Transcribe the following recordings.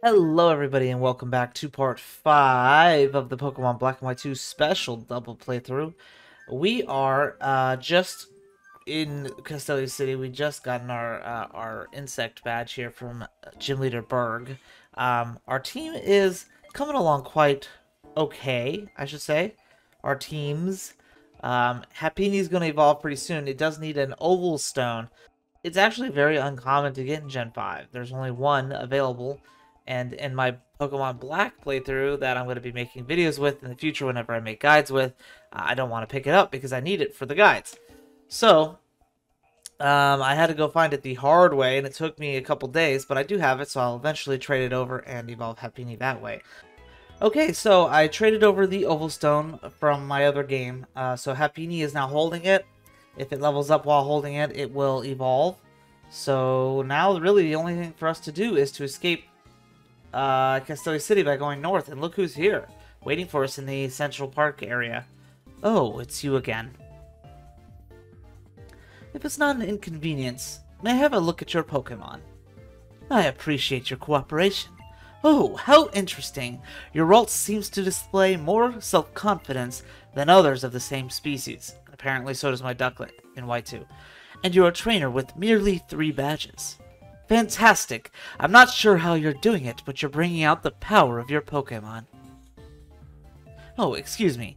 Hello everybody and welcome back to part 5 of the Pokemon Black and White 2 special double playthrough. We are just in Castelia City. We just gotten our insect badge here from Gym Leader Berg. Our team is coming along quite okay, I should say. Our teams. Happini's going to evolve pretty soon. It does need an oval stone. It's actually very uncommon to get in Gen 5. There's only one available. And in my Pokemon Black playthrough that I'm going to be making videos with in the future whenever I make guides with, I don't want to pick it up because I need it for the guides. So, I had to go find it the hard way, and it took me a couple days, but I do have it, so I'll eventually trade it over and evolve Happiny that way. Okay, so I traded over the Oval Stone from my other game, so Happiny is now holding it. If it levels up while holding it, it will evolve. So now really the only thing for us to do is to escape Castelia City by going north, and look who's here, waiting for us in the Central Park area. Oh, it's you again. If it's not an inconvenience, may I have a look at your Pokemon? I appreciate your cooperation. Oh, how interesting. Your Ralts seems to display more self-confidence than others of the same species. Apparently so does my Ducklet in White 2. And you're a trainer with merely 3 badges. Fantastic! I'm not sure how you're doing it, but you're bringing out the power of your Pokemon. Oh, excuse me.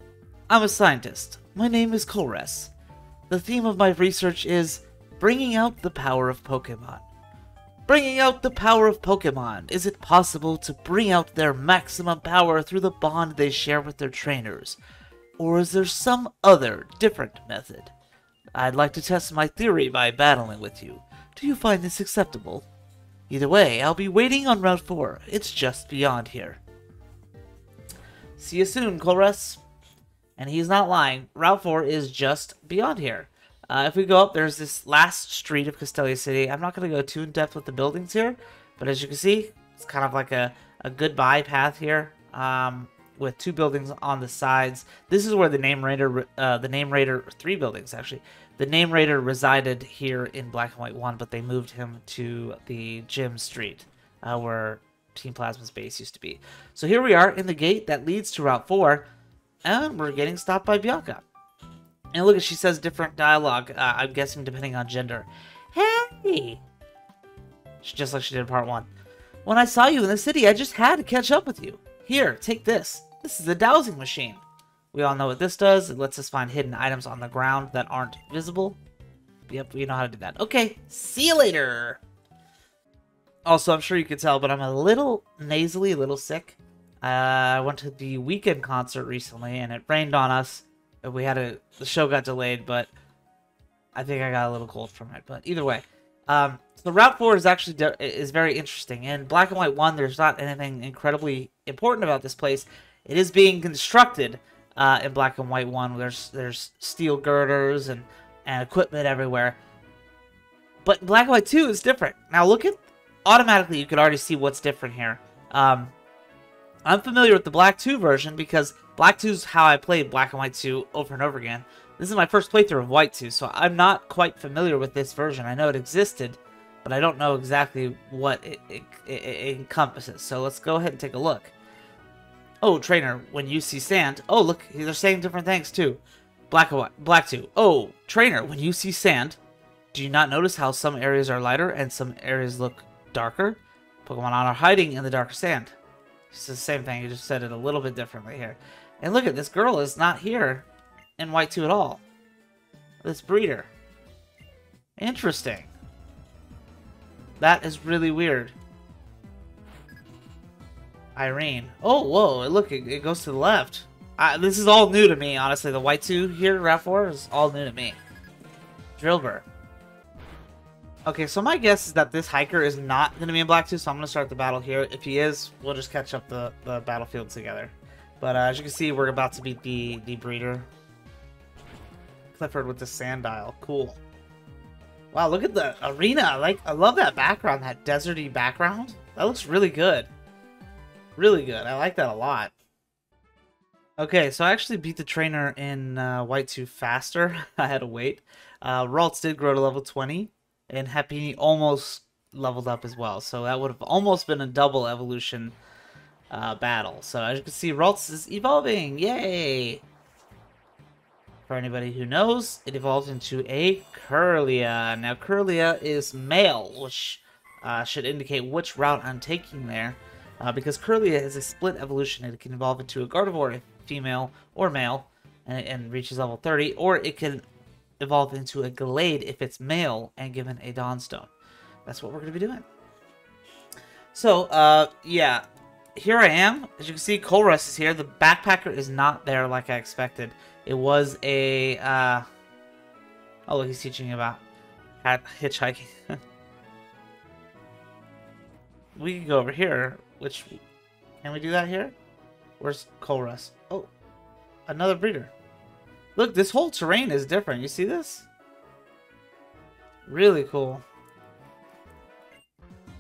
I'm a scientist. My name is Kolres. The theme of my research is bringing out the power of Pokemon. Bringing out the power of Pokemon. Is it possible to bring out their maximum power through the bond they share with their trainers? Or is there some other, different method? I'd like to test my theory by battling with you. Do you find this acceptable? Either way, I'll be waiting on Route 4. It's just beyond here. See you soon, Kolres. And he's not lying. Route 4 is just beyond here. If we go up, there's this last street of Castelia City. I'm not going to go too in-depth with the buildings here, but as you can see, it's kind of like a goodbye path here, with 2 buildings on the sides. This is where the Name Raider, 3 buildings actually. The Name Raider resided here in Black and White 1, but they moved him to the Gym Street, where Team Plasma's base used to be. So here we are in the gate that leads to Route 4, and we're getting stopped by Bianca. And look, she says different dialogue, I'm guessing depending on gender. Hey! Just like she did in Part 1. When I saw you in the city, I just had to catch up with you. Here, take this. This is a Dowsing Machine. We all know what this does. It lets us find hidden items on the ground that aren't visible. Yep, we know how to do that. Okay, see you later! Also, I'm sure you can tell, but I'm a little nasally, a little sick. I went to the Weekend concert recently, and it rained on us. The show got delayed, but I think I got a little cold from it. But either way, so Route 4 is actually is very interesting. In Black and White 1, there's not anything incredibly important about this place. It is being constructed in Black and White 1. There's steel girders and equipment everywhere. But in Black and White 2 is different. Now look at, automatically you could already see what's different here. I'm familiar with the Black 2 version because Black 2 is how I played Black and White 2 over and over again. This is my first playthrough of White 2, so I'm not quite familiar with this version. I know it existed, but I don't know exactly what it encompasses. So let's go ahead and take a look. Oh, trainer, when you see sand... Oh, look, they're saying different things, too. Black 2. Oh, trainer, when you see sand, do you not notice how some areas are lighter and some areas look darker? Pokemon are hiding in the darker sand. It's the same thing, you just said it a little bit differently here. And look at this girl is not here in White 2 at all. This breeder. Interesting. That is really weird. Irene. Oh, whoa, look, it goes to the left. This is all new to me, honestly. The White 2 here, Route 4, is all new to me. Drillbur. Okay, so my guess is that this hiker is not going to be in Black 2, so I'm going to start the battle here. If he is, we'll just catch up the battlefield together. But as you can see, we're about to beat the breeder. Clifford with the Sandile. Cool. Wow, look at the arena. I love that background, that deserty background. That looks really good. Really good. I like that a lot. Okay, so I actually beat the trainer in White 2 faster. I had to wait. Ralts did grow to level 20. And Happy almost leveled up as well. So that would have almost been a double evolution battle. So as you can see, Ralts is evolving. Yay! For anybody who knows, it evolved into a Curlia. Now, Curlia is male, which should indicate which route I'm taking there. Because Curlia is a split evolution. It can evolve into a Gardevoir if female or male and reaches level 30. Or it can evolve into a Gallade if it's male and given a Dawnstone. That's what we're going to be doing. So, yeah. Here I am. As you can see, Colress is here. The Backpacker is not there like I expected. It was a, oh, look, he's teaching about hitchhiking. We can go over here, which, can we do that here? Where's Colress? Oh, another breeder. Look, this whole terrain is different. You see this? Really cool.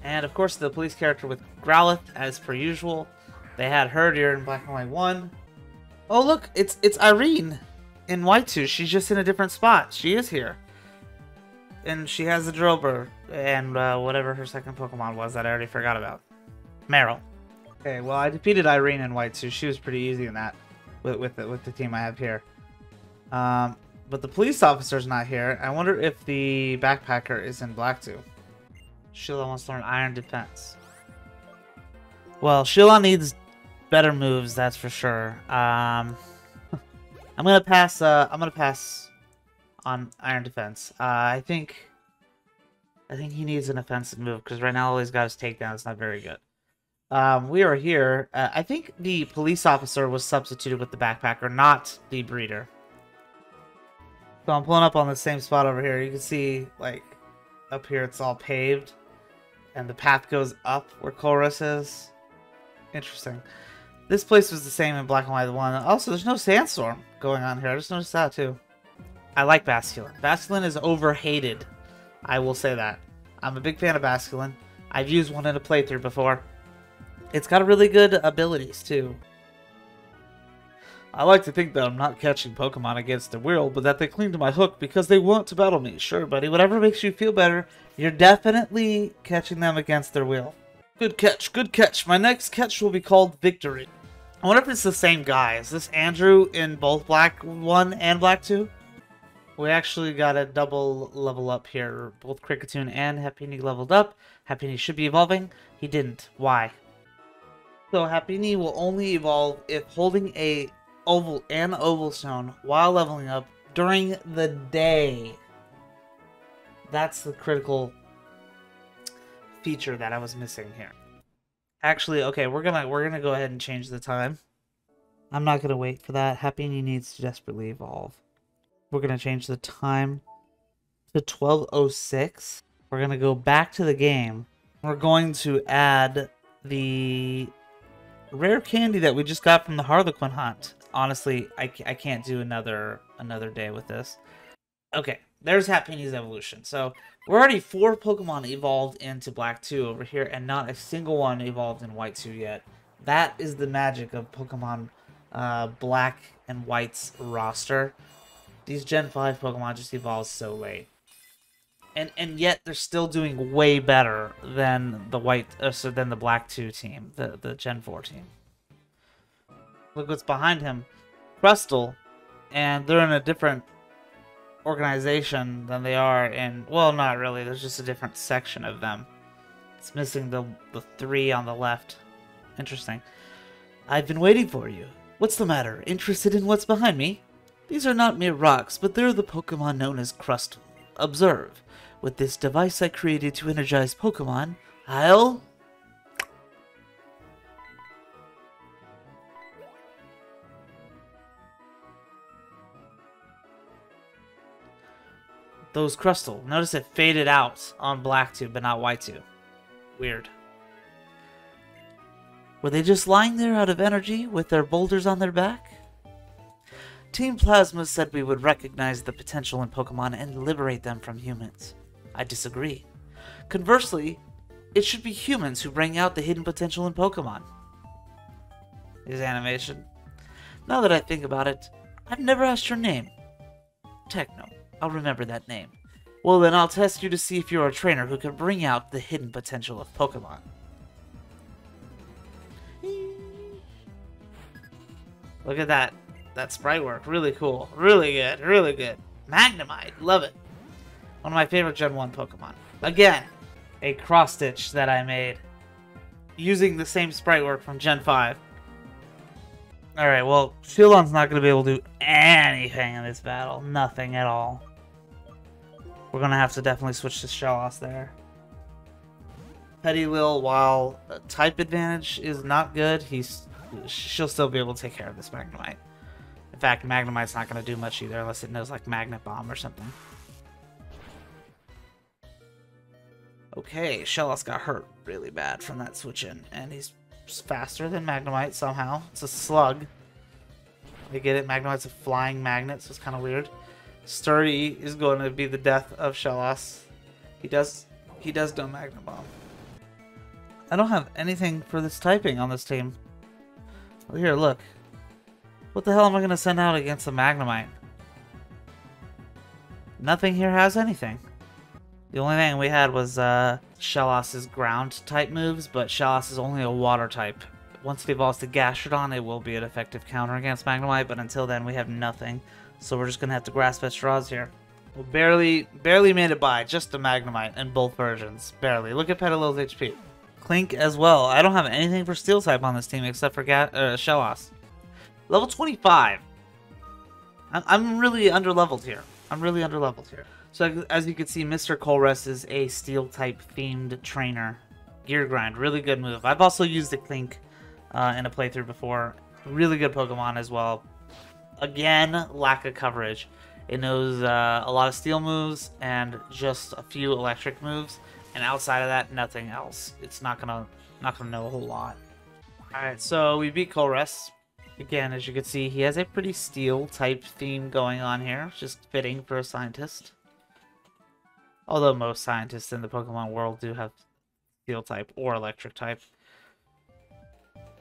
And, of course, the police character with Growlithe, as per usual. They had her here in Black and White 1. Oh, look, it's Irene in White 2. She's just in a different spot. She is here. And she has the Drillbur and whatever her second Pokemon was that I already forgot about. Meryl. Okay, well, I defeated Irene in White 2. She was pretty easy in that with the team I have here. But the police officer's not here. I wonder if the Backpacker is in Black 2. Sheila wants to learn Iron Defense. Well, Sheila needs better moves, that's for sure. I'm gonna pass. I'm gonna pass on Iron Defense. I think he needs an offensive move because right now all he's got is takedown. It's not very good. We are here. I think the police officer was substituted with the Backpacker, not the breeder. So I'm pulling up on the same spot over here. You can see, like, up here it's all paved, and the path goes up where Colress is. Interesting. This place was the same in Black and White 1. Also, there's no Sandstorm going on here. I just noticed that, too. I like Basculin. Basculin is overhated. I will say that. I'm a big fan of Basculin. I've used one in a playthrough before. It's got really good abilities, too. I like to think that I'm not catching Pokemon against their will, but that they cling to my hook because they want to battle me. Sure, buddy. Whatever makes you feel better, you're definitely catching them against their will. Good catch, good catch. My next catch will be called Victory. I wonder if it's the same guy. Is this Andrew in both Black 1 and Black 2? We actually got a double level up here. Both Kricketune and Happiny leveled up. Happiny should be evolving. He didn't. Why? So Happiny will only evolve if holding an oval stone while leveling up during the day. That's the critical feature that I was missing here. Actually, okay, we're gonna go ahead and change the time. I'm not gonna wait for that. Happiny needs to desperately evolve. We're gonna change the time to 12:06. We're gonna go back to the game. We're going to add the rare candy that we just got from the Harlequin hunt. Honestly, I can't do another day with this. Okay, there's Hapiny's evolution. So we're already 4 Pokemon evolved into Black 2 over here, and not a single one evolved in White 2 yet. That is the magic of Pokemon Black and White's roster. These Gen 5 Pokemon just evolved so late. And yet they're still doing way better than the than the Black 2 team, the Gen 4 team. Look what's behind him. Crustle, and they're in a different organization than they are in, well, not really, there's just a different section of them. It's missing the 3 on the left. Interesting. I've been waiting for you. What's the matter? Interested in what's behind me? These are not mere rocks, but they're the Pokemon known as Crustle. Observe. With this device I created to energize Pokemon, I'll... Those Crustle. Notice it faded out on Black 2, but not White 2. Weird. Were they just lying there out of energy with their boulders on their back? Team Plasma said we would recognize the potential in Pokemon and liberate them from humans. I disagree. Conversely, it should be humans who bring out the hidden potential in Pokemon. His animation. Now that I think about it, I've never asked your name. Techno. I'll remember that name. Well, then I'll test you to see if you're a trainer who can bring out the hidden potential of Pokemon. Look at that. That sprite work. Really cool. Really good. Really good. Magnemite. Love it. One of my favorite Gen 1 Pokemon. Again, a cross-stitch that I made using the same sprite work from Gen 5. Alright, well, Shieldon's not going to be able to do anything in this battle. Nothing at all. We're going to have to definitely switch to Shellos there. Pettilil, while type advantage is not good, she'll still be able to take care of this Magnemite. In fact, Magnemite's not going to do much either unless it knows like Magnet Bomb or something. Okay, Shellos got hurt really bad from that switch in, and he's faster than Magnemite somehow. It's a slug. You get it? Magnemite's a flying magnet, so it's kind of weird. Sturdy is going to be the death of Shellos. He does know Magnet Bomb. I don't have anything for this typing on this team. Well, here, look. What the hell am I going to send out against the Magnemite? Nothing here has anything. The only thing we had was Shellos' ground type moves, but Shellos is only a water type. Once it evolves to Gastrodon, it will be an effective counter against Magnemite, but until then we have nothing. So we're just going to have to grasp at straws here. We barely made it by, just a Magnemite in both versions. Barely. Look at Pettilil's HP. Clink as well. I don't have anything for Steel type on this team except for Shellos. Level 25. I'm really underleveled here. So as you can see, Mr. Colress is a Steel type themed trainer. Gear Grind, really good move. I've also used the Clink in a playthrough before. Really good Pokemon as well. Again, lack of coverage. It knows a lot of Steel moves and just a few Electric moves. And outside of that, nothing else. It's not gonna know a whole lot. Alright, so we beat Colress. Again, as you can see, he has a pretty Steel type theme going on here. Just fitting for a scientist. Although most scientists in the Pokemon world do have Steel type or Electric type.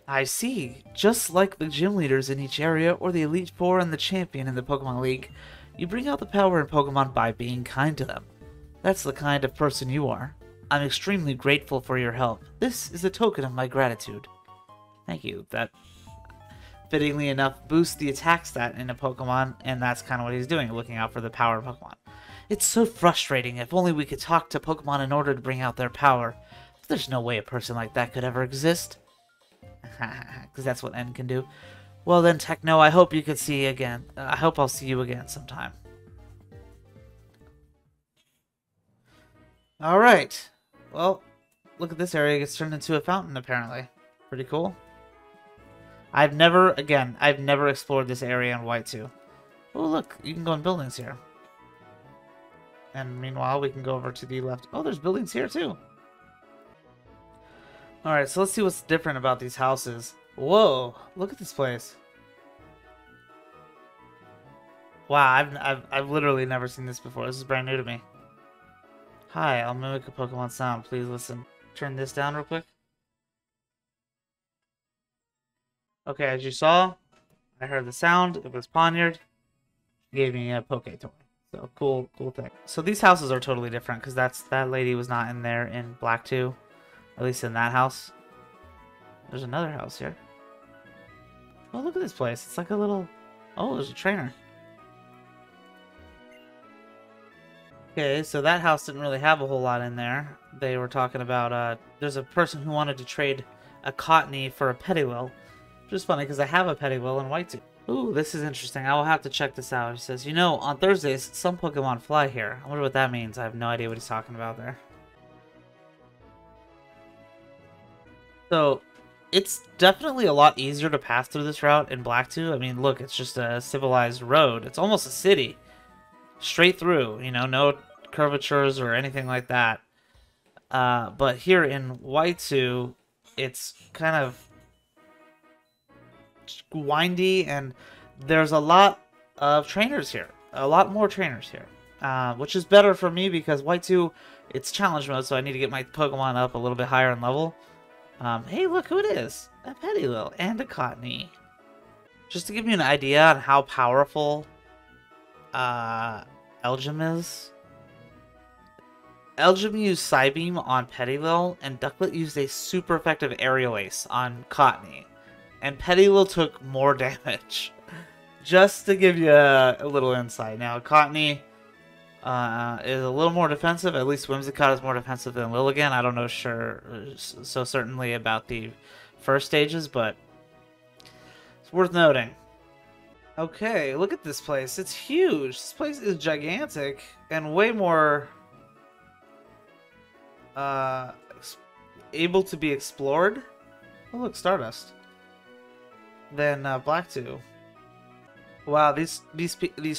I see. Just like the gym leaders in each area or the Elite Four and the champion in the Pokemon League, you bring out the power in Pokemon by being kind to them. That's the kind of person you are. I'm extremely grateful for your help. This is a token of my gratitude. Thank you. That, fittingly enough, boosts the attack stat in a Pokemon, and that's kind of what he's doing, looking out for the power of Pokemon. It's so frustrating. If only we could talk to Pokemon in order to bring out their power. There's no way a person like that could ever exist. Because that's what N can do. Well then, Techno, I hope you could see again. I hope I'll see you again sometime. Alright. Well, look at this area. It gets turned into a fountain, apparently. Pretty cool. I've never explored this area in White 2. Oh, look. You can go in buildings here. And meanwhile, we can go over to the left. Oh, there's buildings here, too. Alright, so let's see what's different about these houses. Whoa, look at this place. Wow, I've literally never seen this before. This is brand new to me. Hi, I'll mimic a Pokemon sound. Please listen. Turn this down real quick. Okay, as you saw, I heard the sound. It was Poniard. Gave me a Poke Toy. So, cool thing. So these houses are totally different because that lady was not in there in Black 2. At least in that house. There's another house here. Oh, look at this place. It's like a little... Oh, there's a trainer. Okay, so that house didn't really have a whole lot in there. They were talking about, there's a person who wanted to trade a Cottony for a Pettilil. Which is funny, because I have a Pettilil in White 2. Ooh, this is interesting. I will have to check this out. He says, you know, on Thursdays, some Pokemon fly here. I wonder what that means. I have no idea what he's talking about there. So, it's definitely a lot easier to pass through this route in Black 2. I mean, look, it's just a civilized road. It's almost a city. Straight through, you know, no curvatures or anything like that. But here in White 2, it's kind of windy, and there's a lot of trainers here. A lot more trainers here. Which is better for me because White 2, it's challenge mode, so I need to get my Pokemon up a little bit higher in level. Hey, look who it is. A Pettilil and a Cottony. Just to give you an idea on how powerful Elgin is. Elgin used Psybeam on Pettylil, and Ducklet used a super effective Aerial Ace on Cottony. And Pettylil took more damage. Just to give you a little insight. Now, Cottony is a little more defensive. At least Whimsicott is more defensive than Lilligant. I don't know so certainly about the first stages, but it's worth noting. Okay, look at this place. It's huge. This place is gigantic and way more able to be explored. Oh, look, Stardust. Than Black 2. Wow, these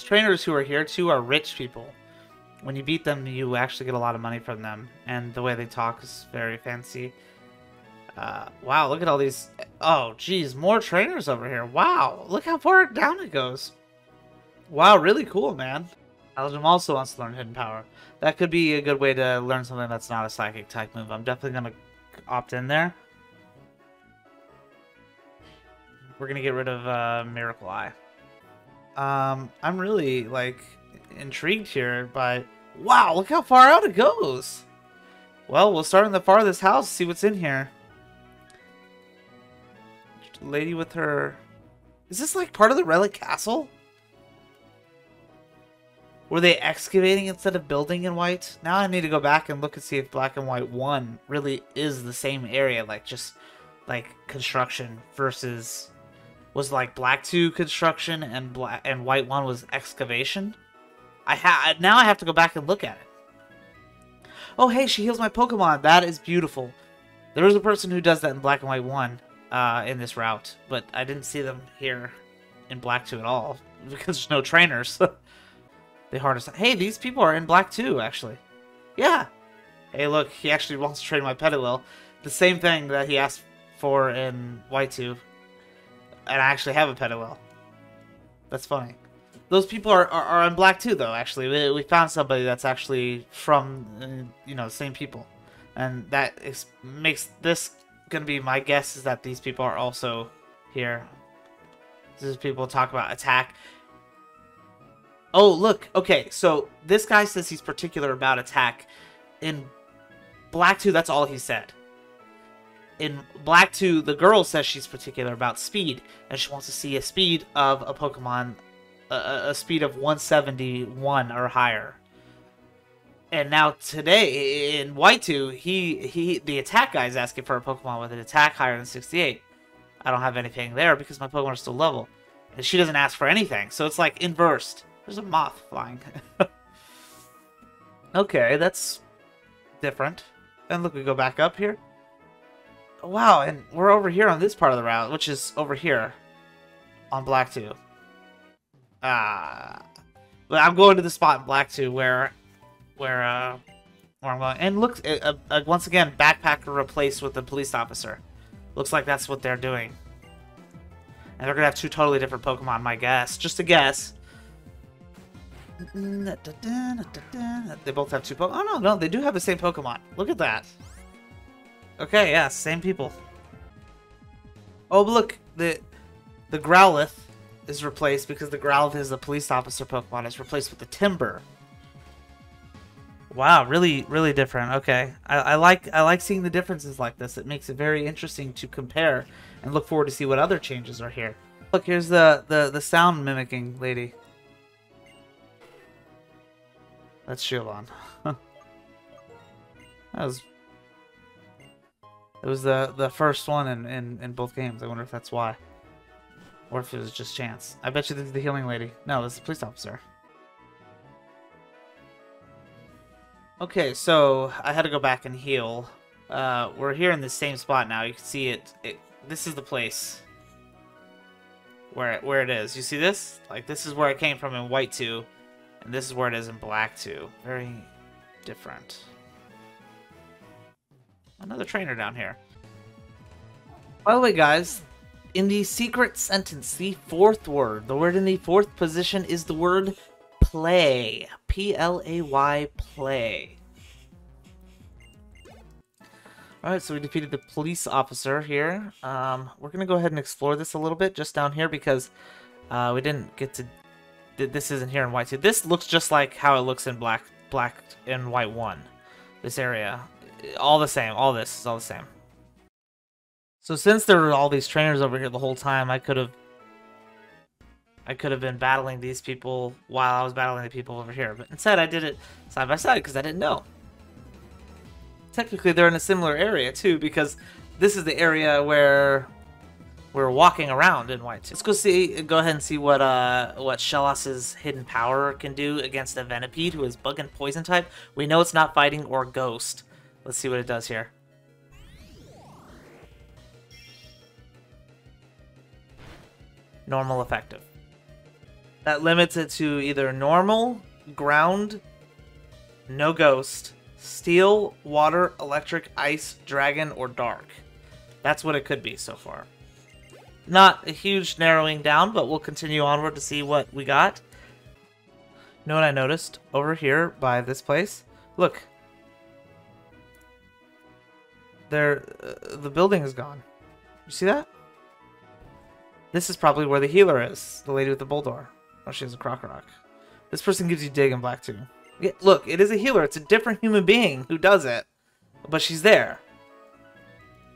trainers who are here too are rich people. When you beat them, you actually get a lot of money from them, and the way they talk is very fancy. Wow, look at all these. Oh, geez, more trainers over here. Wow, look how far down it goes. Wow, really cool, man. Elgin also wants to learn Hidden Power. That could be a good way to learn something that's not a psychic type move. I'm definitely going to opt in there. We're going to get rid of Miracle Eye. I'm really, like, intrigued here by... Wow, look how far out it goes! Well, we'll start in the farthest house, see what's in here. Lady with her... Is this, like, part of the Relic Castle? Were they excavating instead of building in white? Now I need to go back and look and see if Black and White 1 really is the same area, like, just, like, construction versus... Was like Black 2 construction and White 1 was excavation? Now I have to go back and look at it. Oh hey, she heals my Pokemon. That is beautiful. There was a person who does that in Black and White 1 in this route, but I didn't see them here in Black 2 at all because there's no trainers. They hardest. Hey, these people are in Black 2 actually. Yeah. Hey, look, he actually wants to train my Pettylil. The same thing that he asked for in White 2. And I actually have a Pettylil. That's funny. Those people are in Black too, though, actually. We found somebody that's actually from, you know, the same people. And that makes this going to be my guess is that these people are also here. This is people talk about attack. Oh, look. Okay, so this guy says he's particular about attack. In Black 2, that's all he said. In Black 2, the girl says she's particular about speed, and she wants to see a speed of a Pokemon, a speed of 171 or higher. And now today, in White 2, the attack guy is asking for a Pokemon with an attack higher than 68. I don't have anything there because my Pokemon are still level. And she doesn't ask for anything, so it's like inversed. There's a moth flying. Okay, that's different. And look, we go back up here. Wow, and we're over here on this part of the route, which is over here on Black 2. But I'm going to the spot in Black 2 where I'm going. And look, once again, backpacker replaced with the police officer. Looks like that's what they're doing. And they're gonna have two totally different Pokemon, my guess. Just a guess. They both have two Pokemon. Oh no, they do have the same Pokemon. Look at that. Okay, yeah, same people. Oh, but look, the Growlithe is replaced because the Growlithe is a police officer Pokemon. It's replaced with the Timber. Wow, really, really different. Okay, I like seeing the differences like this. It makes it very interesting to compare and look forward to see what other changes are here. Look, here's the sound mimicking lady. That's Shieldon. It was the first one in both games. I wonder if that's why. Or if it was just chance. I bet you this is the healing lady. No, this is the police officer. Okay, so I had to go back and heal. We're here in the same spot now. You can see it. This is the place where it is. You see this? Like, this is where it came from in White 2. And this is where it is in Black 2. Very different. Another trainer down here. By the way, guys, in the secret sentence, the fourth word, the word in the fourth position is the word play. P-L-A-Y, play. Alright, so we defeated the police officer here. We're going to go ahead and explore this a little bit just down here because we didn't get to... This isn't here in White 2. This looks just like how it looks in Black and White 1. This area. All the same. All this is all the same. So since there were all these trainers over here the whole time, I could have been battling these people while I was battling the people over here. But instead, I did it side by side because I didn't know. Technically, they're in a similar area, too, because this is the area where we're walking around in White 2. Let's go ahead and see what Shelos's hidden power can do against a Venipede, who is bug and poison type. We know it's not fighting or ghost. Let's see what it does here. Normal effective. That limits it to either normal, ground, no ghost, steel, water, electric, ice, dragon, or dark. That's what it could be so far. Not a huge narrowing down, but we'll continue onward to see what we got. You know what I noticed? Over here by this place? Look. There, the building is gone. You see that? This is probably where the healer is. The lady with the Bulldor. Oh, she has a Crocorock. This person gives you dig in Black 2. Yeah, look, it is a healer. It's a different human being who does it. But she's there.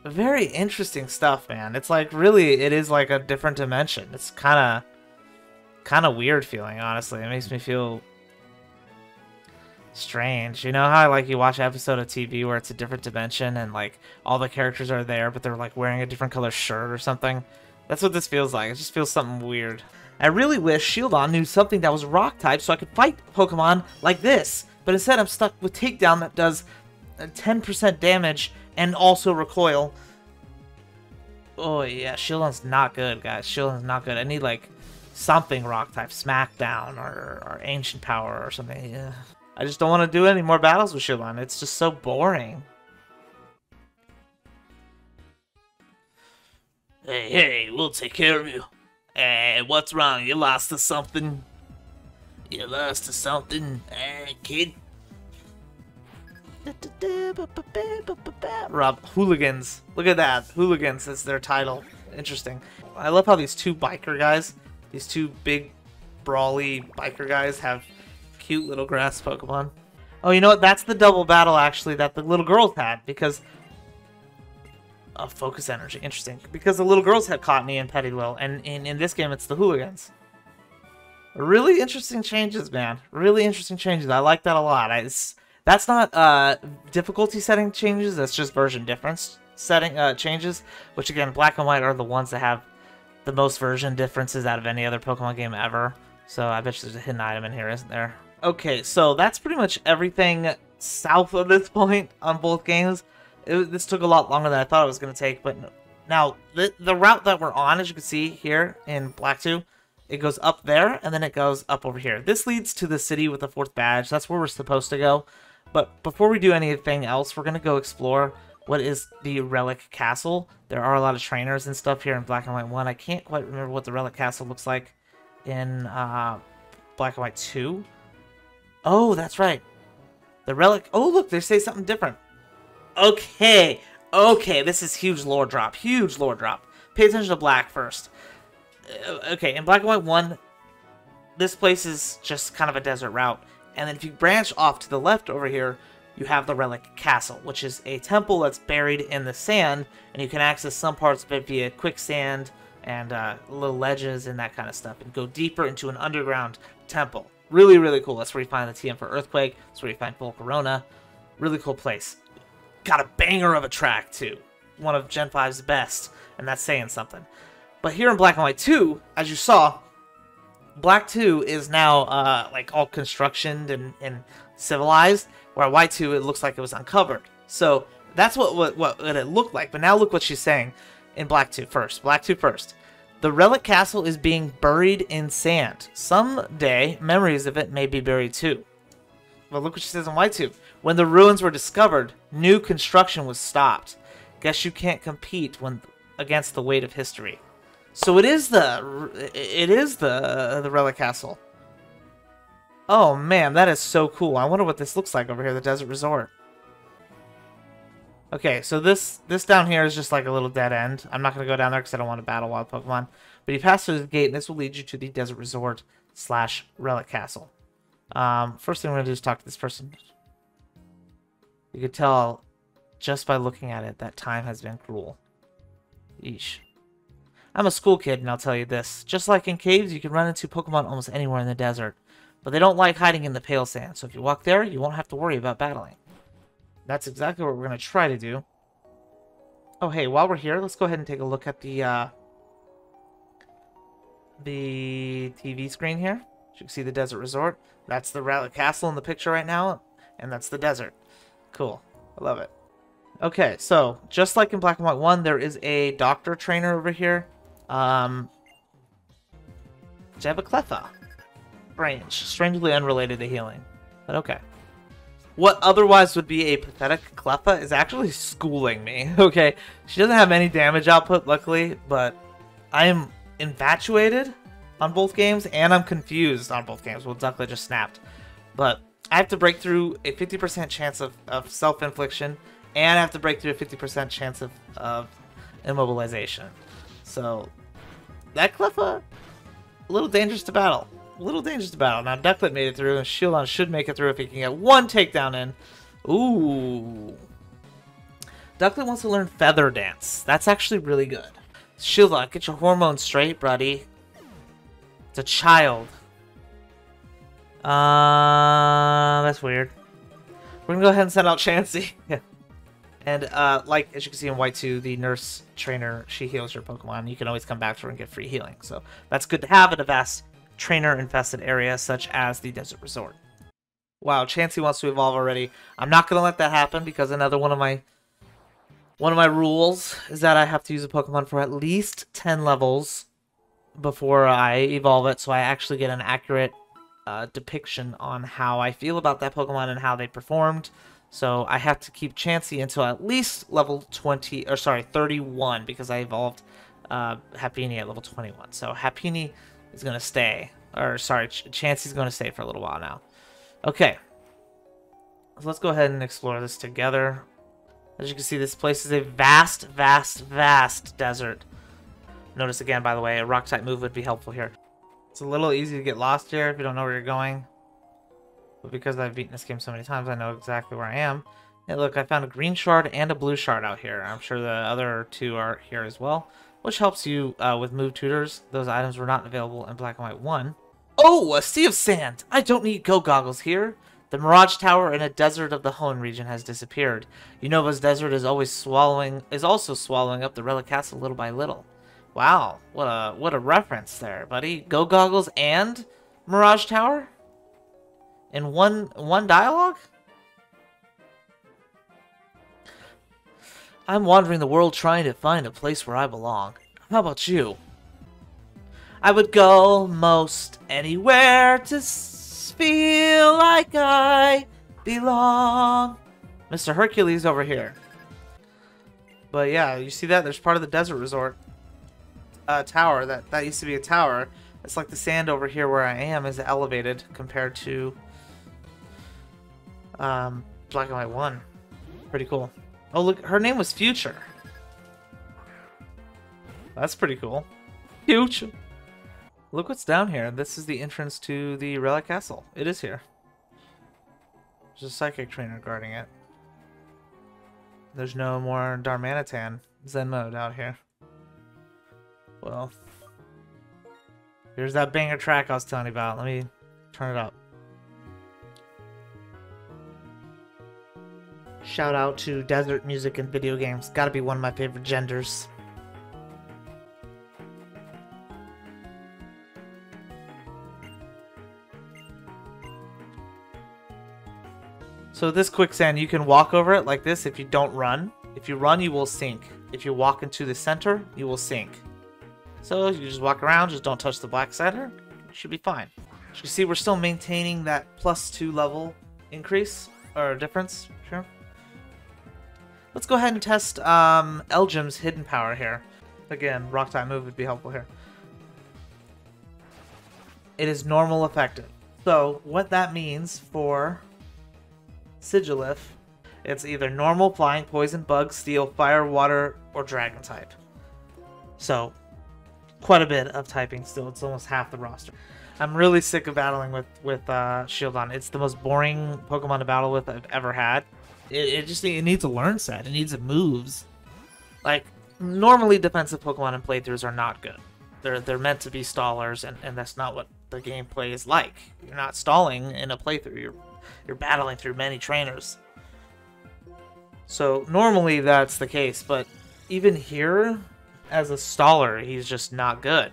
Very interesting stuff, man. It's like, really, it is like a different dimension. It's kind of weird feeling, honestly. It makes me feel strange. You know how, like, you watch an episode of TV where it's a different dimension and, like, all the characters are there, but they're, like, wearing a different color shirt or something? That's what this feels like. It just feels something weird. I really wish Shieldon knew something that was rock type so I could fight Pokemon like this. But instead I'm stuck with Takedown that does 10% damage and also recoil. Oh yeah, Shieldon's not good, guys. Shieldon's not good. I need like something rock type. Smackdown or Ancient Power or something. Yeah. I just don't want to do any more battles with Shieldon. It's just so boring. Hey, we'll take care of you. Hey, what's wrong? You lost to something? You lost to something, kid? Rob, hooligans. Look at that. Hooligans is their title. Interesting. I love how these two biker guys, these two big, brawly biker guys have cute little grass Pokemon. Oh, you know what? That's the double battle, actually, that the little girls had, because... of focus energy. Interesting. Because the little girls had Cottony and Pettywell, and in this game it's the hooligans. Really interesting changes, man. Really interesting changes. I like that a lot. That's not difficulty setting changes, that's just version difference setting changes, which again, Black and White are the ones that have the most version differences out of any other Pokemon game ever. So I bet you there's a hidden item in here, isn't there? Okay, so that's pretty much everything south of this point on both games. This took a lot longer than I thought it was going to take, but now the route that we're on, as you can see here in Black 2, it goes up there, and then it goes up over here. This leads to the city with the 4th badge. That's where we're supposed to go. But before we do anything else, we're going to go explore what is the Relic Castle. There are a lot of trainers and stuff here in Black and White 1. I can't quite remember what the Relic Castle looks like in Black and White 2. Oh, that's right. The Relic... Oh, look, they say something different. Okay, this is huge lore drop. Huge lore drop. Pay attention to Black first. Okay, in Black and White 1, this place is just kind of a desert route. And then if you branch off to the left over here, you have the Relic Castle, which is a temple that's buried in the sand, and you can access some parts of it via quicksand and little ledges and that kind of stuff, and go deeper into an underground temple. Really, really cool. That's where you find the TM for Earthquake. That's where you find Volcarona. Really cool place. Got a banger of a track, too. One of Gen 5's best, and that's saying something. But here in Black and White 2, as you saw, Black 2 is now, like, all constructioned and civilized, where White 2, it looks like it was uncovered. So, that's what it looked like. But now look what she's saying in Black 2 first. Black 2 first. The Relic Castle is being buried in sand. Someday, memories of it may be buried, too. But look what she says in White 2. When the ruins were discovered, new construction was stopped. Guess you can't compete against the weight of history. So it is the Relic Castle. Oh man, that is so cool. I wonder what this looks like over here, the Desert Resort. Okay, so this down here is just like a little dead end. I'm not going to go down there because I don't want to battle wild Pokemon. But you pass through the gate, and this will lead you to the Desert Resort / Relic Castle. First thing we're going to do is talk to this person. You could tell just by looking at it that time has been cruel. Yeesh. I'm a school kid, and I'll tell you this. Just like in caves, you can run into Pokemon almost anywhere in the desert. But they don't like hiding in the pale sand, so if you walk there, you won't have to worry about battling. That's exactly what we're going to try to do. Oh, hey, while we're here, let's go ahead and take a look at the TV screen here. You can see the desert resort. That's the Relic Castle in the picture right now, and that's the desert. Cool. I love it. Okay, so just like in Black and White 1, there is a doctor trainer over here. Do you have a Cleffa? Strange. Strangely unrelated to healing. But okay. What otherwise would be a pathetic Cleffa is actually schooling me. Okay, she doesn't have any damage output, luckily, but I am infatuated on both games, and I'm confused on both games. Well, Ducklet just snapped. But I have to break through a 50% chance of self-infliction, and I have to break through a 50% chance of immobilization. So, that Cleffa, a little dangerous to battle. A little dangerous to battle. Now, Ducklet made it through, and Shieldon should make it through if he can get one takedown in. Ooh. Ducklet wants to learn Feather Dance. That's actually really good. Shieldon, get your hormones straight, buddy. It's a child. That's weird. We're gonna go ahead and send out Chansey. And, like, as you can see in White 2, the nurse trainer, she heals your Pokemon. You can always come back to her and get free healing. So, that's good to have in a vast trainer-infested area, such as the Desert Resort. Wow, Chansey wants to evolve already. I'm not gonna let that happen, because another one of my rules is that I have to use a Pokemon for at least 10 levels before I evolve it, so I actually get an accurate depiction on how I feel about that Pokemon and how they performed. So I have to keep Chansey until at least level 31, because I evolved Happiny at level 21. So Happiny is going to stay, Chansey's going to stay for a little while now. Okay, so let's go ahead and explore this together. As you can see, this place is a vast, vast, vast desert. Notice again, by the way, a rock-type move would be helpful here. It's a little easy to get lost here if you don't know where you're going. But because I've beaten this game so many times, I know exactly where I am. Hey, look, I found a green shard and a blue shard out here. I'm sure the other two are here as well, which helps you with move tutors. Those items were not available in Black and White 1. Oh, a sea of sand! I don't need go goggles here. The Mirage Tower in a desert of the Hoenn region has disappeared. Unova's desert is also swallowing up the Relic Castle little by little. Wow, what a reference there, buddy. Go goggles and Mirage Tower in one dialogue? I'm wandering the world trying to find a place where I belong. How about you? I would go most anywhere to feel like I belong. Mr. Hercules over here. But yeah, you see that? There's part of the desert resort tower. That used to be a tower. It's like the sand over here where I am is elevated compared to Black and White 1. Pretty cool. Oh, look, her name was Future. That's pretty cool. Future. Look what's down here. This is the entrance to the Relic Castle. It is here. There's a psychic trainer guarding it. There's no more Darmanitan Zen mode out here. Well, here's that banger track I was telling you about. Let me turn it up. Shout out to desert music and video games. Gotta be one of my favorite genders. So this quicksand, you can walk over it like this if you don't run. If you run, you will sink. If you walk into the center, you will sink. So you just walk around, just don't touch the black center. You should be fine. As you can see, we're still maintaining that +2 level increase, or difference, sure. Let's go ahead and test Elgin's hidden power here. Again, rock type move would be helpful here. It is normal effective. So what that means for Sigilif, it's either normal, flying, poison, bug, steel, fire, water, or dragon type. So, quite a bit of typing still. It's almost half the roster. I'm really sick of battling with Shieldon. It's the most boring Pokemon to battle with I've ever had. it needs a learn set. It needs moves. Like, normally defensive Pokemon in playthroughs are not good. They're meant to be stallers, and that's not what the gameplay is like. You're not stalling in a playthrough. You're battling through many trainers. So normally that's the case, but even here, as a staller, he's just not good.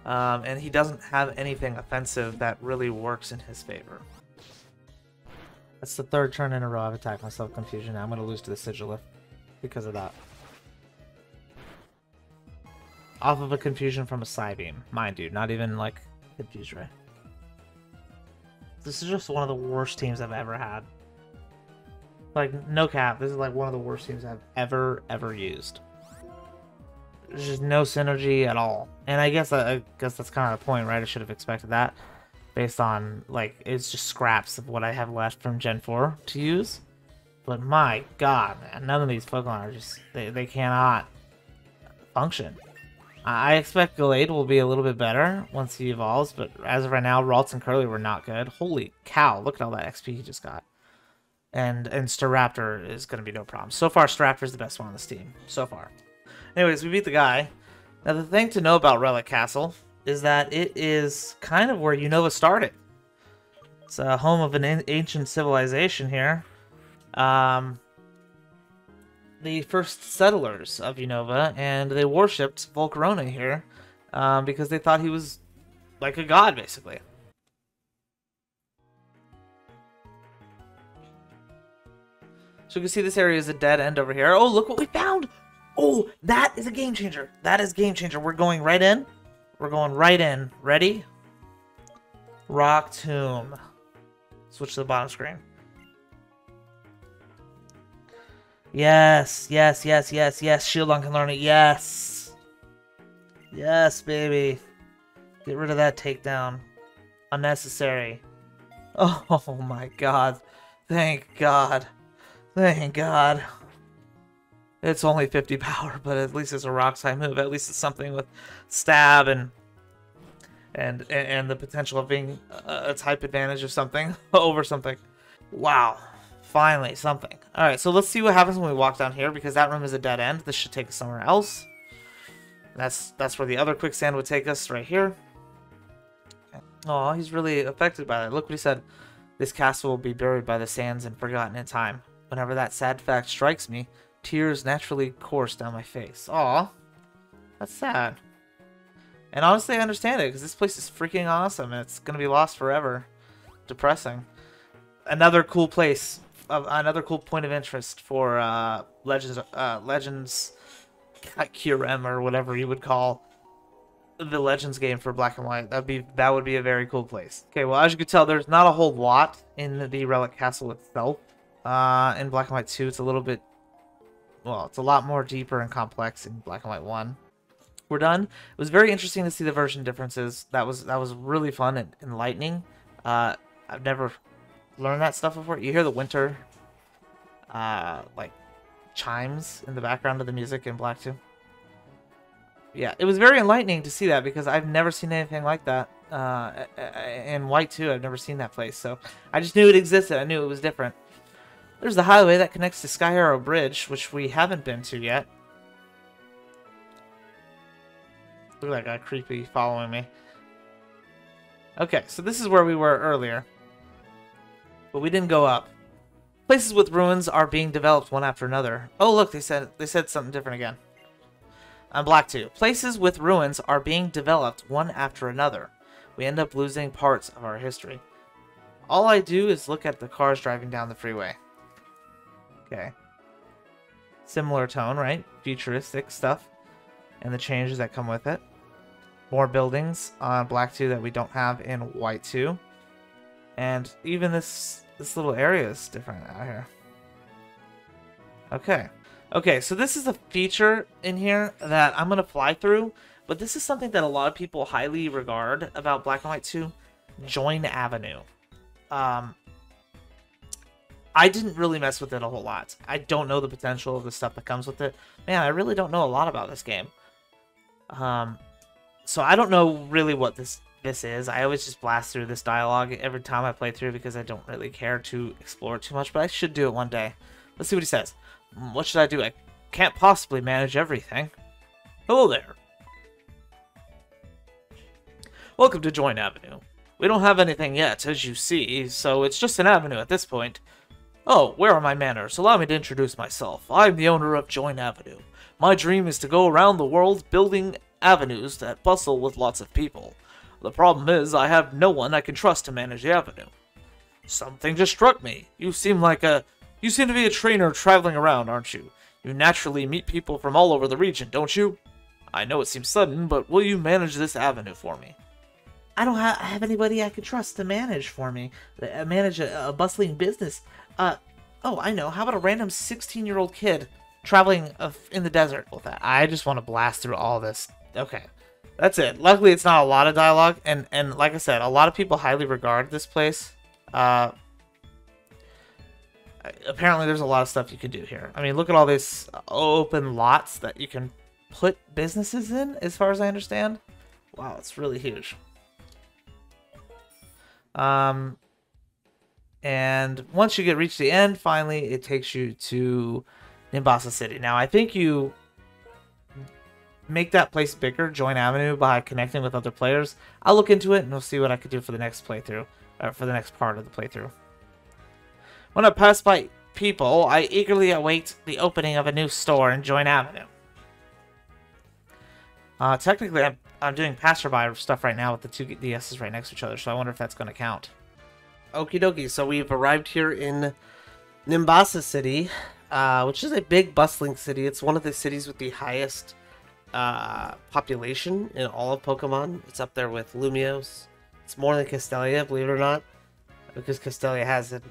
And he doesn't have anything offensive that really works in his favor. That's the third turn in a row I've attacked myself confusion. Now I'm going to lose to the Sigilif because of that. Off of a confusion from a Psybeam. Mind you, not even like Confuse Ray. This is just one of the worst teams I've ever had. Like, no cap, this is like one of the worst teams I've ever used. There's just no synergy at all. And I guess that's kind of the point, right? I should have expected that. Based on, like, it's just scraps of what I have left from Gen 4 to use. But my god, man, none of these Pokemon are just, they cannot function. I expect Gallade will be a little bit better once he evolves, but as of right now, Ralts and Curly were not good. Holy cow, look at all that XP he just got. And Staraptor is going to be no problem. So far, Staraptor is the best one on this team. So far. Anyways, we beat the guy. Now, the thing to know about Relic Castle is that it is kind of where Unova started. It's a home of an ancient civilization here. The first settlers of Unova, and they worshipped Volcarona here because they thought he was like a god, basically. So you can see this area is a dead end over here. Oh, look what we found! Oh, that is a game changer. That is game changer. We're going right in. We're going right in. Ready? Rock Tomb. Switch to the bottom screen. Yes, yes, yes, yes, yes. Shieldon can learn it. Yes. Yes, baby. Get rid of that takedown. Unnecessary. Oh my god. Thank god. Thank god. It's only 50 power, but at least it's a rock type move. At least it's something with stab and the potential of being a type advantage of something over something. Wow. Finally, something. Alright, so let's see what happens when we walk down here, because that room is a dead end. This should take us somewhere else. That's where the other quicksand would take us, right here. Oh, he's really affected by that. Look what he said. This castle will be buried by the sands and forgotten in time. Whenever that sad fact strikes me, tears naturally course down my face. Aw, that's sad. And honestly, I understand it, because this place is freaking awesome, and it's going to be lost forever. Depressing. Another cool place, another cool point of interest for Legends Kyurem, or whatever you would call the Legends game for Black and White. That would be a very cool place. Okay, well, as you can tell, there's not a whole lot in the Relic Castle itself. In Black and White 2, it's a little bit, well, it's a lot more deeper and complex in Black and White 1. We're done. It was very interesting to see the version differences. That was really fun and enlightening. I've never learned that stuff before. You hear the winter, like, chimes in the background of the music in Black 2. Yeah, it was very enlightening to see that, because I've never seen anything like that. In White 2, I've never seen that place, so I just knew it existed. I knew it was different. There's the highway that connects to Sky Arrow Bridge, which we haven't been to yet. Look at that guy creepy following me. Okay, so this is where we were earlier. But we didn't go up. Places with ruins are being developed one after another. Oh, look, they said something different again. On Black 2. Places with ruins are being developed one after another. We end up losing parts of our history. All I do is look at the cars driving down the freeway. Okay. Similar tone, right? Futuristic stuff. And the changes that come with it. More buildings on Black 2 that we don't have in White 2. And even this little area is different out here. Okay. Okay, so this is a feature in here that I'm going to fly through. But this is something that a lot of people highly regard about Black and White 2. Join Avenue. I didn't really mess with it a whole lot. I don't know the potential of the stuff that comes with it. Man, I really don't know a lot about this game. So I don't know really what this this is. I always just blast through this dialogue every time I play through because I don't really care to explore it too much, but I should do it one day. Let's see what he says. What should I do? I can't possibly manage everything. Hello there. Welcome to Join Avenue. We don't have anything yet, as you see, so it's just an avenue at this point. Oh, where are my manners? Allow me to introduce myself. I'm the owner of Join Avenue. My dream is to go around the world building avenues that bustle with lots of people. The problem is, I have no one I can trust to manage the avenue. Something just struck me. You seem to be a trainer traveling around, aren't you? You naturally meet people from all over the region, don't you? I know it seems sudden, but will you manage this avenue for me? I don't have anybody I can trust to manage for me. Manage a bustling business. Oh, I know. How about a random 16-year-old kid traveling in the desert with that? I just want to blast through all this. Okay. That's it. Luckily, it's not a lot of dialogue. And like I said, a lot of people highly regard this place. Apparently, there's a lot of stuff you can do here. I mean, look at all these open lots that you can put businesses in, as far as I understand. Wow, it's really huge. And once you reach the end, finally, it takes you to Nimbasa City. Now, I think you make that place bigger, Join Avenue, by connecting with other players. I'll look into it, and we'll see what I could do for the next playthrough, or for the next part of the playthrough. When I pass by people, I eagerly await the opening of a new store in Join Avenue. Technically, I'm doing passerby stuff right now with the two DSs right next to each other, so I wonder if that's going to count. Okie dokie, so we've arrived here in Nimbasa City, which is a big, bustling city. It's one of the cities with the highest population in all of Pokemon. It's up there with Lumios. It's more than Castelia, believe it or not, because Castelia has an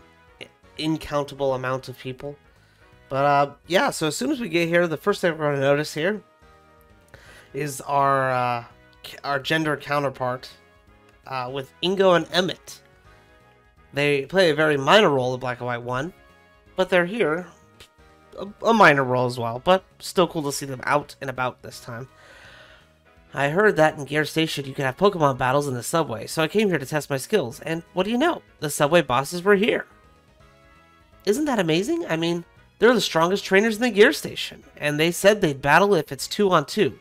incountable amount of people. But yeah, so as soon as we get here, the first thing we're going to notice here is our gender counterpart with Ingo and Emmett. They play a very minor role in Black and White 1, but they're here. A minor role as well, but still cool to see them out and about this time. I heard that in Gear Station you could have Pokemon battles in the subway, so I came here to test my skills, and what do you know? The subway bosses were here. Isn't that amazing? I mean, they're the strongest trainers in the Gear Station, and they said they'd battle if it's 2-on-2.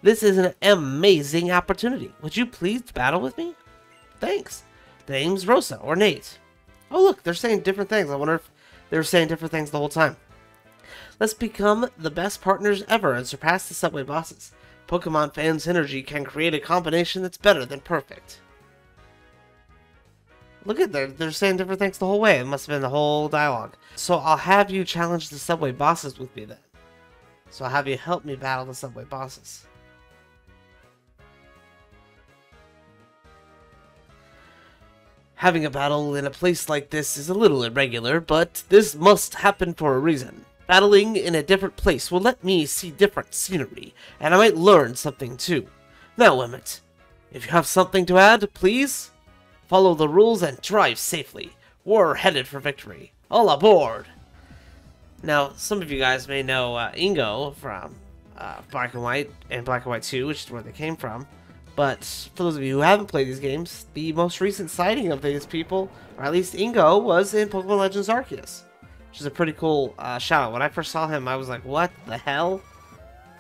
This is an amazing opportunity. Would you please battle with me? Thanks. The name's Rosa, or Nate. Oh look, they're saying different things. I wonder if they were saying different things the whole time. Let's become the best partners ever and surpass the subway bosses. Pokemon fan synergy can create a combination that's better than perfect. Look at they're saying different things the whole way. It must have been the whole dialogue. So I'll have you challenge the subway bosses with me then. So I'll have you help me battle the subway bosses. Having a battle in a place like this is a little irregular, but this must happen for a reason. Battling in a different place will let me see different scenery, and I might learn something too. Now, Emmett, if you have something to add, please follow the rules and drive safely. We're headed for victory. All aboard! Now, some of you guys may know Ingo from Black and White and Black and White 2, which is where they came from. But for those of you who haven't played these games, the most recent sighting of these people, or at least Ingo, was in Pokemon Legends Arceus, which is a pretty cool shout. When I first saw him, I was like, what the hell?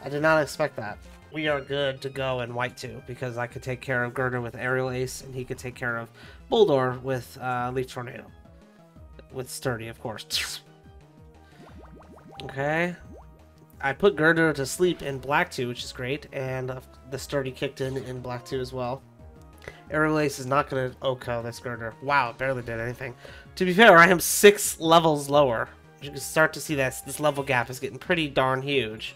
I did not expect that. We are good to go in White 2, because I could take care of Girder with Aerial Ace, and he could take care of Bulldor with Leaf Tornado. With Sturdy, of course. Okay. I put Girder to sleep in Black 2, which is great, and the Sturdy kicked in Black 2 as well. Aerial Ace is not going to OHKO this Girder. Wow, it barely did anything. To be fair, I am 6 levels lower. You can start to see that this level gap is getting pretty darn huge.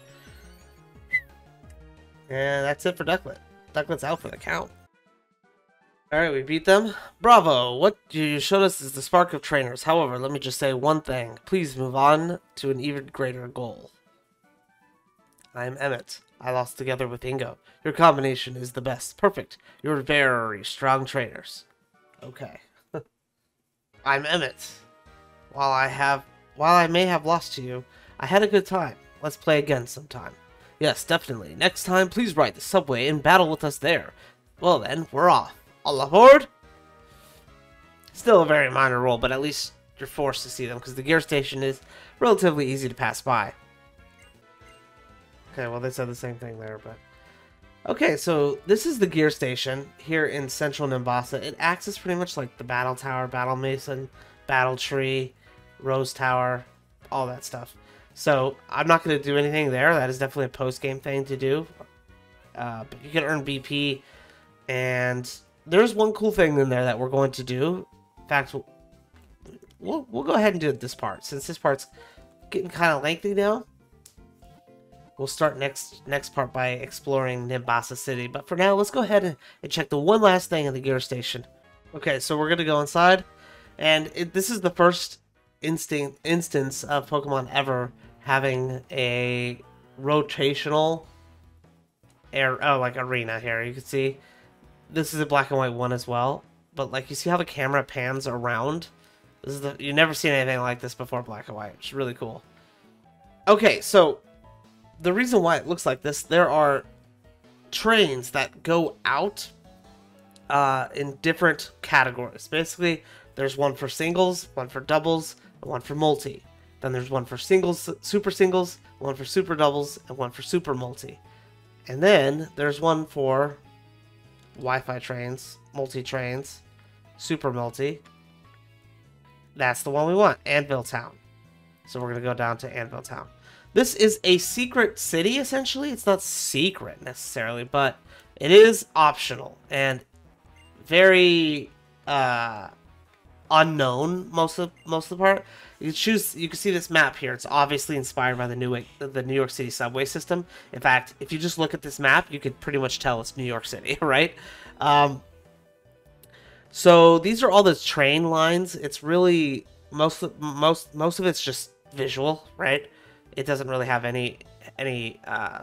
And that's it for Ducklet. Ducklet's out for the count. Alright, we beat them. Bravo! What you showed us is the spark of trainers. However, let me just say one thing. Please move on to an even greater goal. I'm Emmett. I lost together with Ingo. Your combination is the best. Perfect. You're very strong trainers. Okay. I'm Emmett. While I may have lost to you, I had a good time. Let's play again sometime. Yes, definitely. Next time, please ride the subway and battle with us there. Well then, we're off. all aboard. Still a very minor role, but at least you're forced to see them because the gear station is relatively easy to pass by. Okay, well, they said the same thing there, but... Okay, so this is the gear station here in central Nimbasa. It acts as pretty much like the Battle Tower, Battle Mason, Battle Tree, Rose Tower, all that stuff. So I'm not going to do anything there. That is definitely a post-game thing to do. But you can earn BP, and there's one cool thing in there that we're going to do. In fact, we'll go ahead and do this part. Since this part's getting kind of lengthy now, we'll start next part by exploring Nimbasa City. But for now, let's go ahead and check the one last thing in the gear station. Okay, so we're going to go inside, and this is the first instance of Pokemon ever having a rotational like arena here. You can see this is a black and white one as well, but like you see how the camera pans around. This is you've never seen anything like this before, black and white. It's really cool. Okay, so the reason why it looks like this, there are trains that go out in different categories. Basically, there's one for singles, one for doubles, and one for multi. Then there's one for singles, super singles, one for super doubles, and one for super multi. And then there's one for Wi-Fi trains, multi trains, super multi. That's the one we want, Anvil Town. So we're going to go down to Anvil Town. This is a secret city, essentially. It's not secret, necessarily, but it is optional and very unknown most of the part. You can see this map here. It's obviously inspired by the New York City subway system. In fact, if you just look at this map, you could pretty much tell it's New York City, right? So these are all the train lines. It's really most of it's just visual, right? It doesn't really have any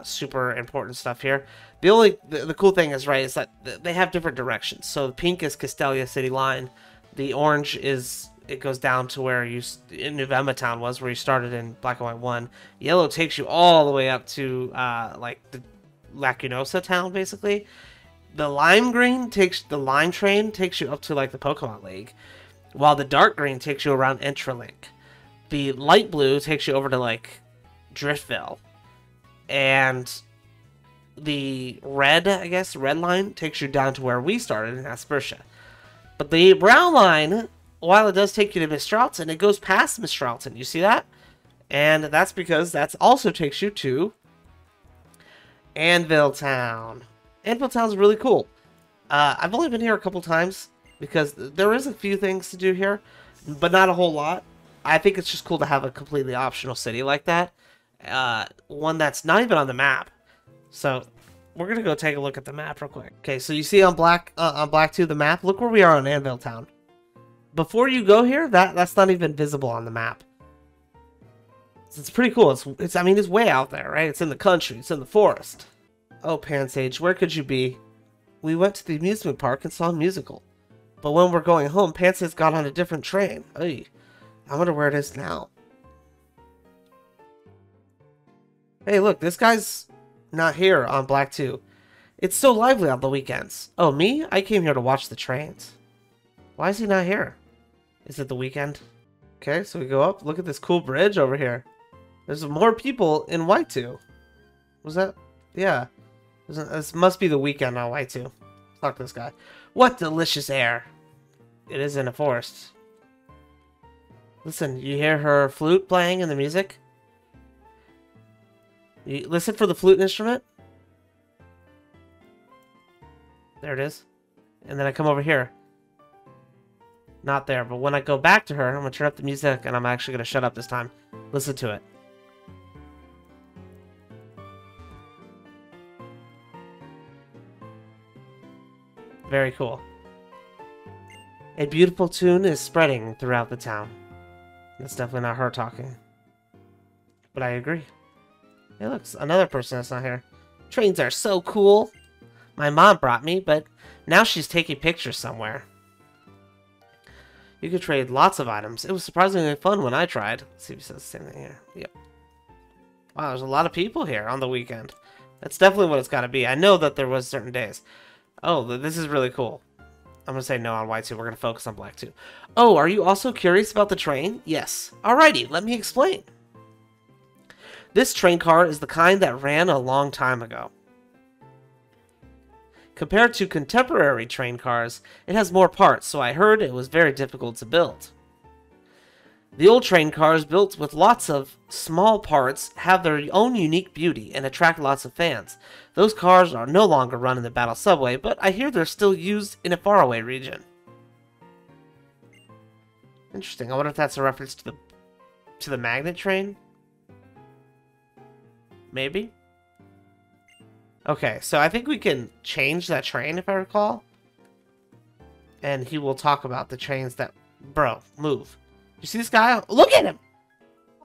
super important stuff here. The cool thing is, right, is that they have different directions. So the pink is Castelia City line. The orange it goes down to where in November Town was, where you started in Black and White 1. Yellow takes you all the way up to like the Lacunosa Town, basically. The lime train takes you up to like the Pokemon League, while the dark green takes you around Intralink. The light blue takes you over to like Driftville, and the red line takes you down to where we started in Aspertia. But the brown line, while it does take you to Mistralton, it goes past Mistralton. You see that? And that's because that also takes you to Anvil Town. Anvil Town's really cool. I've only been here a couple times because there is a few things to do here, but not a whole lot. I think it's just cool to have a completely optional city like that. One that's not even on the map. So we're gonna go take a look at the map real quick. Okay, so you see on Black 2 the map. Look where we are on Anvil Town. Before you go here, that's not even visible on the map. It's pretty cool. I mean, it's way out there, right? It's in the country. It's in the forest. Oh, Pansage, where could you be? We went to the amusement park and saw a musical. But when we're going home, Pansage got on a different train. Oy. I wonder where it is now. Hey, look, this guy's not here on Black 2. It's so lively on the weekends. Oh, me? I came here to watch the trains. Why is he not here? Is it the weekend? Okay, so we go up. Look at this cool bridge over here. There's more people in White 2. Was that? Yeah. This must be the weekend on White 2. Fuck this guy. What delicious air. It is in a forest. Listen, you hear her flute playing in the music? You listen for the flute instrument. There it is. And then I come over here. Not there, but when I go back to her, I'm going to turn up the music, and I'm actually going to shut up this time. Listen to it. Very cool. A beautiful tune is spreading throughout the town. That's definitely not her talking. But I agree. Hey, look, another person that's not here. Trains are so cool. My mom brought me, but now she's taking pictures somewhere. You could trade lots of items. It was surprisingly fun when I tried. Let's see if he says the same thing here. Yep. Wow, there's a lot of people here on the weekend. That's definitely what it's got to be. I know that there was certain days. Oh, this is really cool. I'm going to say no on white too. We're going to focus on black too. Oh, are you also curious about the train? Yes. Alrighty, let me explain. This train car is the kind that ran a long time ago. Compared to contemporary train cars, it has more parts, so I heard it was very difficult to build. The old train cars built with lots of small parts have their own unique beauty and attract lots of fans. Those cars are no longer run in the battle subway, but I hear they're still used in a faraway region. Interesting. I wonder if that's a reference to the magnet train? Maybe? Okay, so I think we can change that train, if I recall. And he will talk about the trains that... Bro, move. You see this guy? Look at him!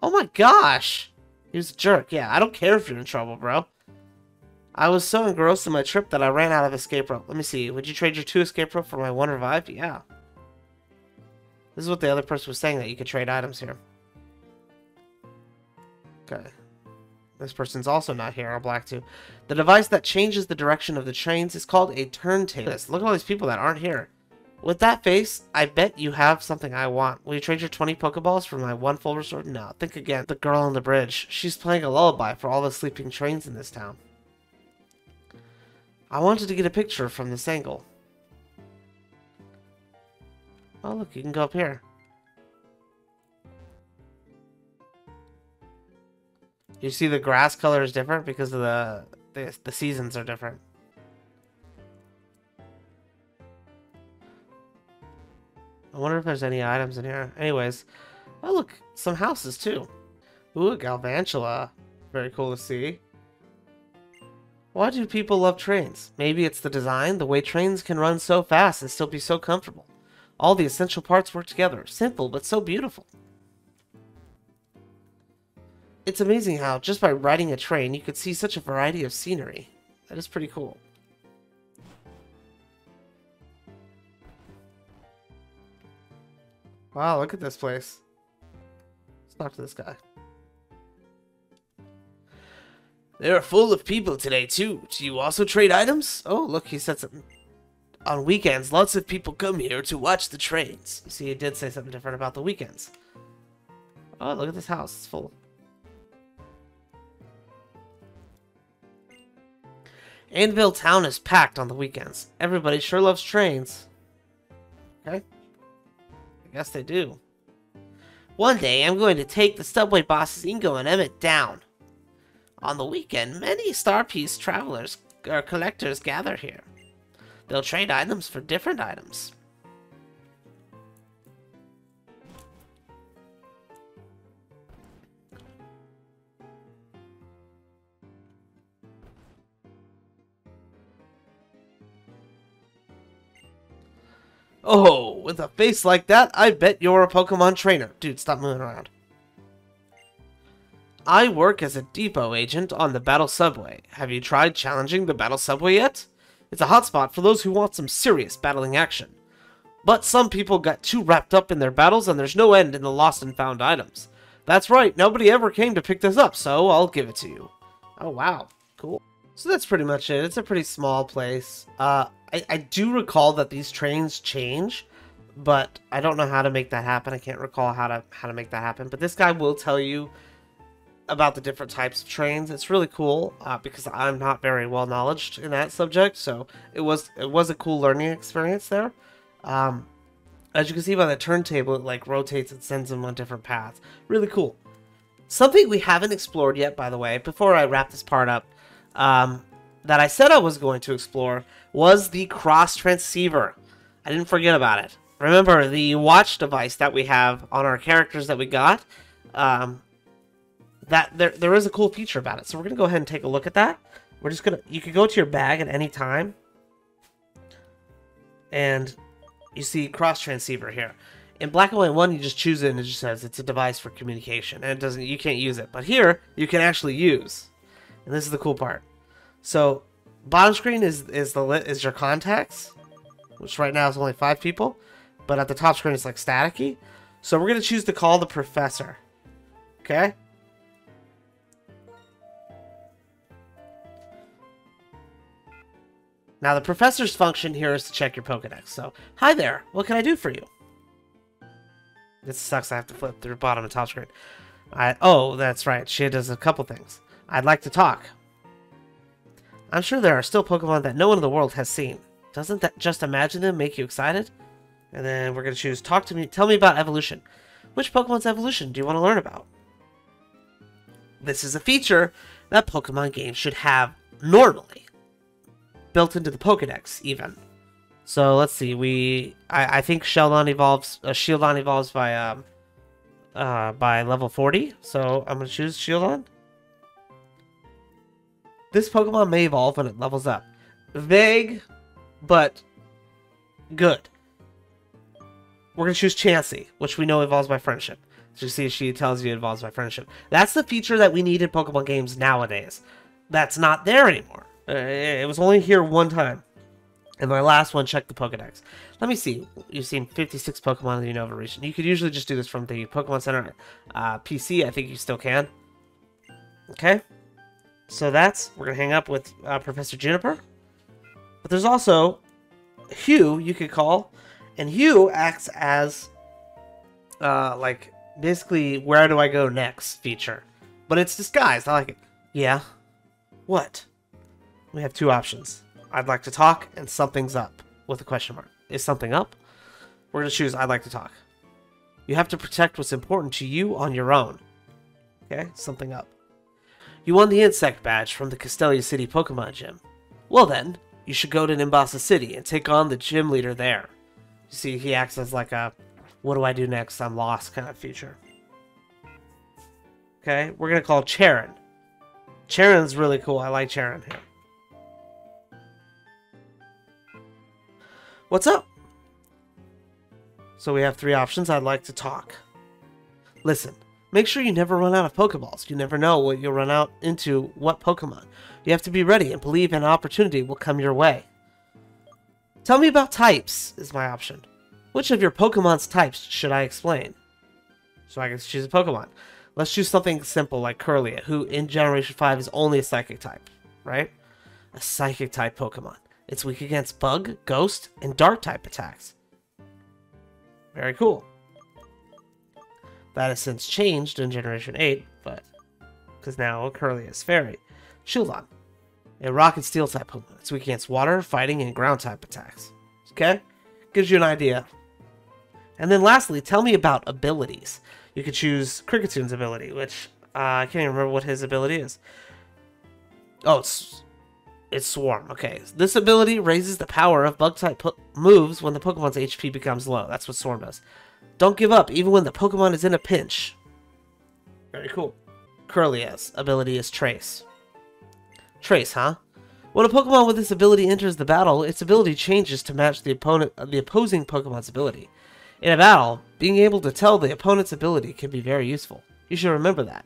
Oh my gosh! He was a jerk. Yeah, I don't care if you're in trouble, bro. I was so engrossed in my trip that I ran out of escape rope. Let me see. Would you trade your 2 escape rope for my 1 revive? Yeah. This is what the other person was saying, that you could trade items here. Okay. This person's also not here. I'll black too. The device that changes the direction of the trains is called a turntable. Look at all these people that aren't here. With that face, I bet you have something I want. Will you trade your 20 Pokeballs for my 1 full restore? No, think again. The girl on the bridge. She's playing a lullaby for all the sleeping trains in this town. I wanted to get a picture from this angle. Oh, look, you can go up here. You see the grass color is different because of the seasons are different. I wonder if there's any items in here. Anyways, oh look, some houses too. Ooh, a Galvantula. Very cool to see. Why do people love trains? Maybe it's the design, the way trains can run so fast and still be so comfortable. All the essential parts work together. Simple, but so beautiful. It's amazing how, just by riding a train, you could see such a variety of scenery. That is pretty cool. Wow, look at this place. Let's talk to this guy. They're full of people today, too. Do you also trade items? Oh, look, he said something. On weekends, lots of people come here to watch the trains. You see, he did say something different about the weekends. Oh, look at this house. It's full. Anvil Town is packed on the weekends. Everybody sure loves trains. Okay. I guess they do. One day, I'm going to take the subway bosses Ingo and Emmett down. On the weekend, many Star Piece travelers or collectors gather here. They'll trade items for different items. Oh, with a face like that, I bet you're a Pokemon trainer. Dude, stop moving around. I work as a depot agent on the Battle Subway. Have you tried challenging the Battle Subway yet? It's a hotspot for those who want some serious battling action. But some people got too wrapped up in their battles and there's no end in the lost and found items. That's right, nobody ever came to pick this up, so I'll give it to you. Oh, wow. Cool. So that's pretty much it. It's a pretty small place. I do recall that these trains change, but I don't know how to make that happen. I can't recall how to make that happen. But this guy will tell you about the different types of trains. It's really cool because I'm not very well knowledgeable in that subject, so it was a cool learning experience there. As you can see by the turntable, it like rotates and sends them on different paths. Really cool. Something we haven't explored yet, by the way, before I wrap this part up, that I said I was going to explore was the cross transceiver. I didn't forget about it. Remember the watch device that we have on our characters that we got? That there is a cool feature about it. So we're gonna go ahead and take a look at that. We're just gonna, you can go to your bag at any time, and you see cross transceiver here. In Black and White 1, you just choose it and it just says it's a device for communication, and it doesn't, you can't use it. But here you can actually use, and this is the cool part. So bottom screen is your contacts, which right now is only 5 people, but at the top screen it's like staticky. So we're gonna choose to call the professor. Okay. Now, the professor's function here is to check your Pokedex. So, hi there. What can I do for you? This sucks. I have to flip through bottom and top screen. Oh, that's right. She does a couple things. I'd like to talk. I'm sure there are still Pokemon that no one in the world has seen. Doesn't that just imagine them make you excited? And then we're going to choose talk to me. Tell me about evolution. Which Pokemon's evolution do you want to learn about? This is a feature that Pokemon games should have normally. Built into the Pokedex, even. So let's see. I think Shieldon evolves by level 40. So I'm going to choose Shieldon. This Pokemon may evolve when it levels up. Vague, but good. We're going to choose Chansey, which we know evolves by friendship. So you see, she tells you it evolves by friendship. That's the feature that we need in Pokemon games nowadays. That's not there anymore. It was only here one time. And my last one, check the Pokedex. Let me see. You've seen 56 Pokemon in the Unova region. You could usually just do this from the Pokemon Center PC. I think you still can. Okay. So we're going to hang up with Professor Juniper. But there's also Hugh you could call. And Hugh acts as, like, basically, where do I go next feature. But it's disguised. I like it. Yeah. What? We have two options. I'd like to talk and something's up with a question mark. Is something up? We're going to choose I'd like to talk. You have to protect what's important to you on your own. Okay, something up. You won the insect badge from the Castelia City Pokemon Gym. Well then, you should go to Nimbasa City and take on the gym leader there. You see, he acts as like a, what do I do next? I'm lost kind of feature. Okay, we're going to call Charon. Charon's really cool. I like Charon here. What's up? So we have three options. I'd like to talk. Listen, make sure you never run out of Pokeballs. You never know what you'll run out into what Pokemon. You have to be ready and believe an opportunity will come your way. Tell me about types is my option. Which of your Pokemon's types should I explain? So I can choose a Pokemon. Let's choose something simple like Curlia, who in Generation 5 is only a Psychic type, right? A Psychic type Pokemon. It's weak against Bug, Ghost, and Dark type attacks. Very cool. That has since changed in Generation 8, but because now Curlia is Fairy. Shieldon. A Rock and Steel type Pokemon. It's weak against Water, Fighting, and Ground type attacks. Okay? Gives you an idea. And then lastly, tell me about abilities. You could choose Kricketune ability, which I can't even remember what his ability is. Oh, it's Swarm. Okay, this ability raises the power of Bug-type moves when the Pokemon's HP becomes low. That's what Swarm does. Don't give up, even when the Pokemon is in a pinch. Very cool. Curlia's ability is Trace. Trace, huh? When a Pokemon with this ability enters the battle, its ability changes to match the opposing Pokemon's ability. In a battle, being able to tell the opponent's ability can be very useful. You should remember that.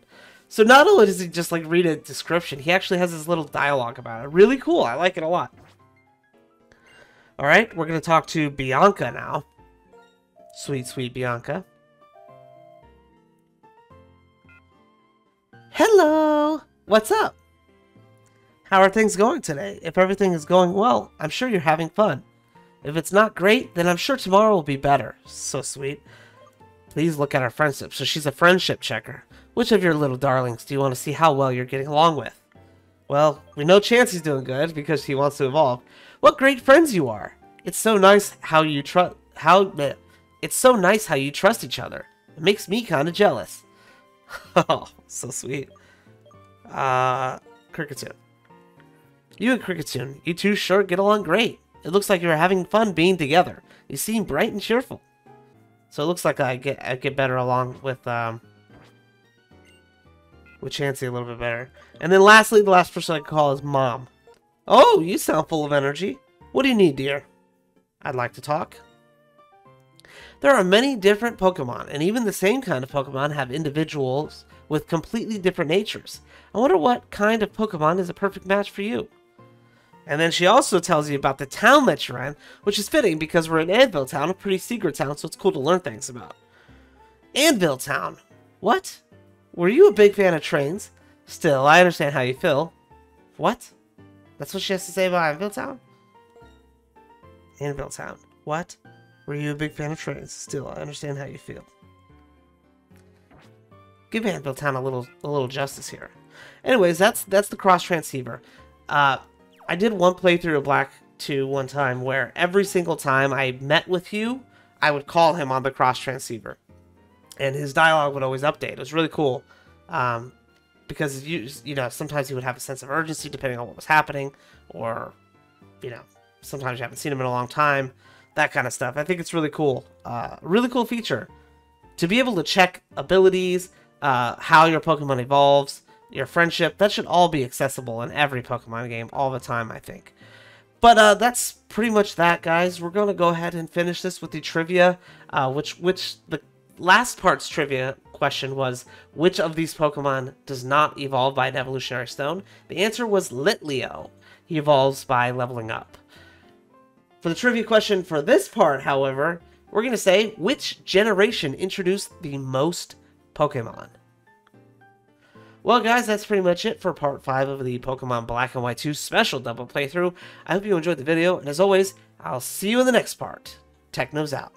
So not only does he just like read a description, he actually has this little dialogue about it. Really cool. I like it a lot. Alright, we're going to talk to Bianca now. Sweet, sweet Bianca. Hello! What's up? How are things going today? If everything is going well, I'm sure you're having fun. If it's not great, then I'm sure tomorrow will be better. So sweet. Please look at our friendship. So she's a friendship checker. Which of your little darlings do you want to see how well you're getting along with? Well, we know Chansey's doing good because he wants to evolve. What great friends you are! It's so nice how you trust each other. It makes me kind of jealous. Oh, so sweet. Kricketune. You and Kricketune, you two sure get along great. It looks like you're having fun being together. You seem bright and cheerful. So it looks like I get better along with Chansey a little bit better. And then lastly, the last person I call is Mom. Oh, you sound full of energy. What do you need, dear? I'd like to talk. There are many different Pokemon, and even the same kind of Pokemon have individuals with completely different natures. I wonder what kind of Pokemon is a perfect match for you. And then she also tells you about the town that you're in, which is fitting because we're in Anvil Town, a pretty secret town, so it's cool to learn things about. Anvil Town. What? Were you a big fan of trains? Still, I understand how you feel. What? That's what she has to say about Anvil Town? Anvil Town. What? Were you a big fan of trains? Still, I understand how you feel. Give Anvil Town a little justice here. Anyways, that's the cross transceiver. I did one playthrough of Black 2 one time where every single time I met with you, I would call him on the cross transceiver, and his dialogue would always update. It was really cool, because you know, sometimes he would have a sense of urgency depending on what was happening, or you know, sometimes you haven't seen him in a long time, that kind of stuff. I think it's really cool. Really cool feature to be able to check abilities, how your Pokemon evolves, your friendship. That should all be accessible in every Pokemon game all the time, I think. But that's pretty much that, guys. We're going to go ahead and finish this with the trivia, which the last part's trivia question was, which of these Pokemon does not evolve by an evolutionary stone? The answer was Litleo. He evolves by leveling up. For the trivia question for this part, however, we're going to say, which generation introduced the most Pokemon? Well, guys, that's pretty much it for Part 5 of the Pokemon Black and White 2 special double playthrough. I hope you enjoyed the video, and as always, I'll see you in the next part. Techno's out.